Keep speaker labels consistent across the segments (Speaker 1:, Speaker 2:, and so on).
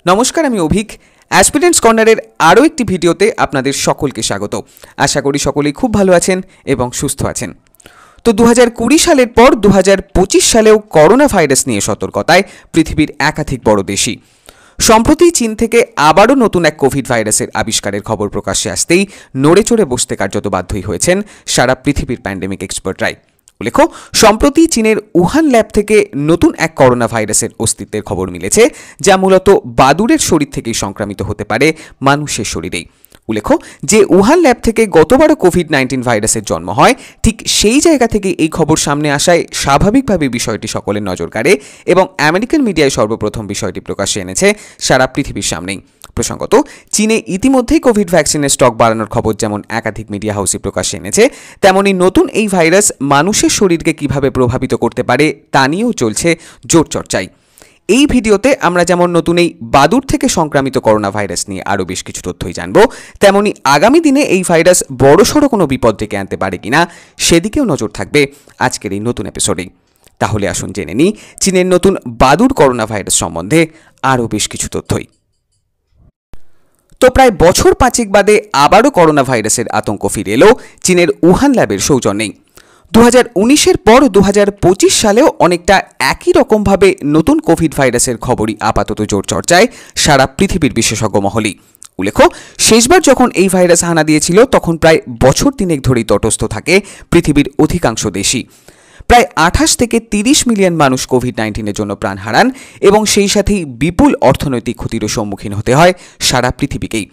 Speaker 1: নমস্কার, আমি অভিক। অ্যাসপিরেন্টস কর্নারের আরও একটি ভিডিওতে আপনাদের সকলকে স্বাগত। আশা করি সকলেই খুব ভালো আছেন এবং সুস্থ আছেন। তো 2020 সালের পর 2025 সালেও করোনা ভাইরাস নিয়ে সতর্কতায় পৃথিবীর একাধিক বড় দেশই। সম্প্রতি চীন থেকে আবারও নতুন এক কোভিড ভাইরাসের আবিষ্কারের খবর প্রকাশ্যে আসতেই নড়ে চড়ে বসতে কার্যত বাধ্যই হয়েছেন সারা পৃথিবীর প্যান্ডেমিক এক্সপার্টরাই। উল্লেখ্য, সম্প্রতি চীনের উহান ল্যাব থেকে নতুন এক করোনা ভাইরাসের অস্তিত্বের খবর মিলেছে, যা মূলত বাদুড়ের শরীর থেকেই সংক্রামিত হতে পারে মানুষের শরীরেই। উল্লেখ্য, যে উহান ল্যাব থেকে গতবারও কোভিড-19 ভাইরাসের জন্ম হয়, ঠিক সেই জায়গা থেকে এই খবর সামনে আসায় স্বাভাবিকভাবে বিষয়টি সকলের নজর কাড়ে এবং আমেরিকান মিডিয়ায় সর্বপ্রথম বিষয়টি প্রকাশ্যে এনেছে সারা পৃথিবীর সামনেই। প্রসঙ্গত, চীনে ইতিমধ্যেই কোভিড ভ্যাকসিনের স্টক বাড়ানোর খবর যেমন একাধিক মিডিয়া হাউসই প্রকাশ্যে এনেছে, তেমনি নতুন এই ভাইরাস মানুষের শরীরকে কিভাবে প্রভাবিত করতে পারে তা নিয়েও চলছে জোর চর্চাই। এই ভিডিওতে আমরা যেমন নতুন এই বাদুড় থেকে সংক্রামিত করোনা ভাইরাস নিয়ে আরও বেশ কিছু তথ্যই জানব, তেমনি আগামী দিনে এই ভাইরাস বড়সড় কোনো বিপদ ডেকে আনতে পারে কিনা সেদিকেও নজর থাকবে আজকের এই নতুন এপিসোডেই। তাহলে আসুন জেনে নিই চীনের নতুন বাদুড় করোনা ভাইরাস সম্বন্ধে আরও বেশ কিছু তথ্যই। তো প্রায় বছর 5 বাদে আবারও করোনা ভাইরাসের আতঙ্ক ফিরে এলো চীনের উহান ল্যাবের সৌজন্যেই। 2019-এর পর 2025 সালেও অনেকটা একই রকমভাবে নতুন কোভিড ভাইরাসের খবরই আপাতত জোর চর্চায় সারা পৃথিবীর বিশেষজ্ঞ মহলই। উল্লেখ্য, শেষবার যখন এই ভাইরাস হানা দিয়েছিল তখন প্রায় বছর 3 ধরেই তটস্থ থাকে পৃথিবীর অধিকাংশ দেশই। প্রায় 28 থেকে 30 মিলিয়ন মানুষ কোভিড-19-এর জন্য প্রাণ হারান এবং সেই সাথেই বিপুল অর্থনৈতিক ক্ষতিরও সম্মুখীন হতে হয় সারা পৃথিবীকেই।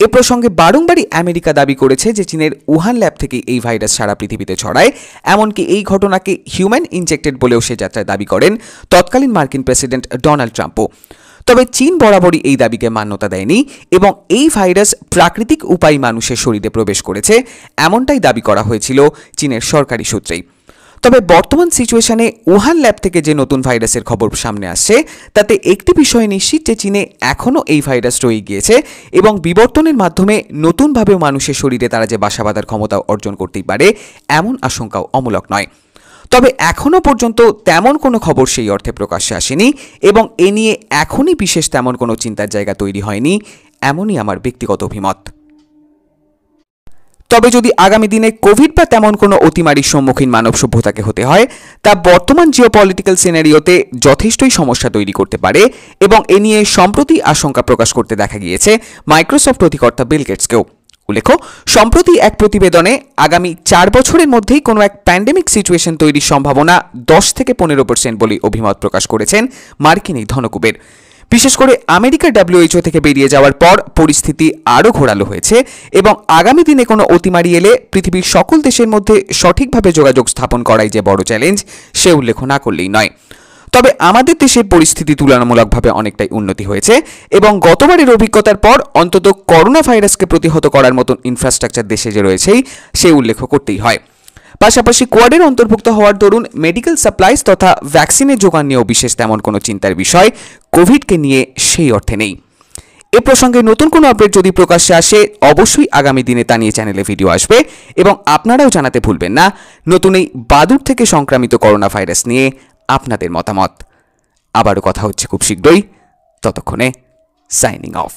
Speaker 1: এ প্রসঙ্গে বারংবারই আমেরিকা দাবি করেছে যে চীনের উহান ল্যাব থেকে এই ভাইরাস সারা পৃথিবীতে ছড়ায়, এমনকি এই ঘটনাকে হিউম্যান ইনজেক্টেড বলেও সে যাত্রায় দাবি করেন তৎকালীন মার্কিন প্রেসিডেন্ট ডোনাল্ড ট্রাম্পও। তবে চীন বরাবরই এই দাবিকে মান্যতা দেয়নি এবং এই ভাইরাস প্রাকৃতিক উপায়ে মানুষের শরীরে প্রবেশ করেছে এমনটাই দাবি করা হয়েছিল চীনের সরকারি সূত্রেই। তবে বর্তমান সিচুয়েশনে উহান ল্যাব থেকে যে নতুন ভাইরাসের খবর সামনে আসছে তাতে একটি বিষয় নিশ্চিত যে চীনে এখনও এই ভাইরাস রয়ে গিয়েছে এবং বিবর্তনের মাধ্যমে নতুনভাবেও মানুষের শরীরে তারা যে বাসা বাঁধার ক্ষমতা অর্জন করতেই পারে এমন আশঙ্কাও অমূলক নয়। তবে এখনও পর্যন্ত তেমন কোনো খবর সেই অর্থে প্রকাশ্যে আসেনি এবং এ নিয়ে এখনই বিশেষ তেমন কোনো চিন্তার জায়গা তৈরি হয়নি, এমনই আমার ব্যক্তিগত অভিমত। তবে যদি আগামী দিনে কোভিড বা তেমন কোনো অতিমারির সম্মুখীন মানব সভ্যতাকে হতে হয়, তা বর্তমান জিওপলিটিক্যাল সিনারিওতে যথেষ্টই সমস্যা তৈরি করতে পারে এবং এ নিয়ে সম্প্রতি আশঙ্কা প্রকাশ করতে দেখা গিয়েছে মাইক্রোসফট অধিকর্তা বিল গেটসকেও। উল্লেখ্য, সম্প্রতি এক প্রতিবেদনে আগামী 4 বছরের মধ্যেই কোনো এক প্যান্ডেমিক সিচুয়েশন তৈরির সম্ভাবনা 10 থেকে 15% বলে অভিমত প্রকাশ করেছেন মার্কিন এই ধনকুবের। বিশেষ করে আমেরিকার WHO থেকে বেরিয়ে যাওয়ার পর পরিস্থিতি আরও ঘোরালো হয়েছে এবং আগামী দিনে কোনো অতিমারি এলে পৃথিবীর সকল দেশের মধ্যে সঠিকভাবে যোগাযোগ স্থাপন করাই যে বড় চ্যালেঞ্জ সে উল্লেখ না করলেই নয়। তবে আমাদের দেশের পরিস্থিতি তুলনামূলকভাবে অনেকটাই উন্নতি হয়েছে এবং গতবারের অভিজ্ঞতার পর অন্তত করোনা ভাইরাসকে প্রতিহত করার মতন ইনফ্রাস্ট্রাকচার দেশে যে রয়েছেই সে উল্লেখ করতেই হয়। পাশাপাশি কোয়াডের অন্তর্ভুক্ত হওয়ার দরুন মেডিকেল সাপ্লাইজ তথা ভ্যাকসিনের যোগান নিয়েও বিশেষ তেমন কোনো চিন্তার বিষয় কোভিডকে নিয়ে সেই অর্থে নেই। এ প্রসঙ্গে নতুন কোনো আপডেট যদি প্রকাশ্যে আসে অবশ্যই আগামী দিনে তা নিয়ে চ্যানেলে ভিডিও আসবে এবং আপনারাও জানাতে ভুলবেন না নতুন এই বাদুড় থেকে সংক্রামিত করোনা ভাইরাস নিয়ে আপনাদের মতামত। আবারও কথা হচ্ছে খুব শীঘ্রই, ততক্ষণে সাইনিং অফ।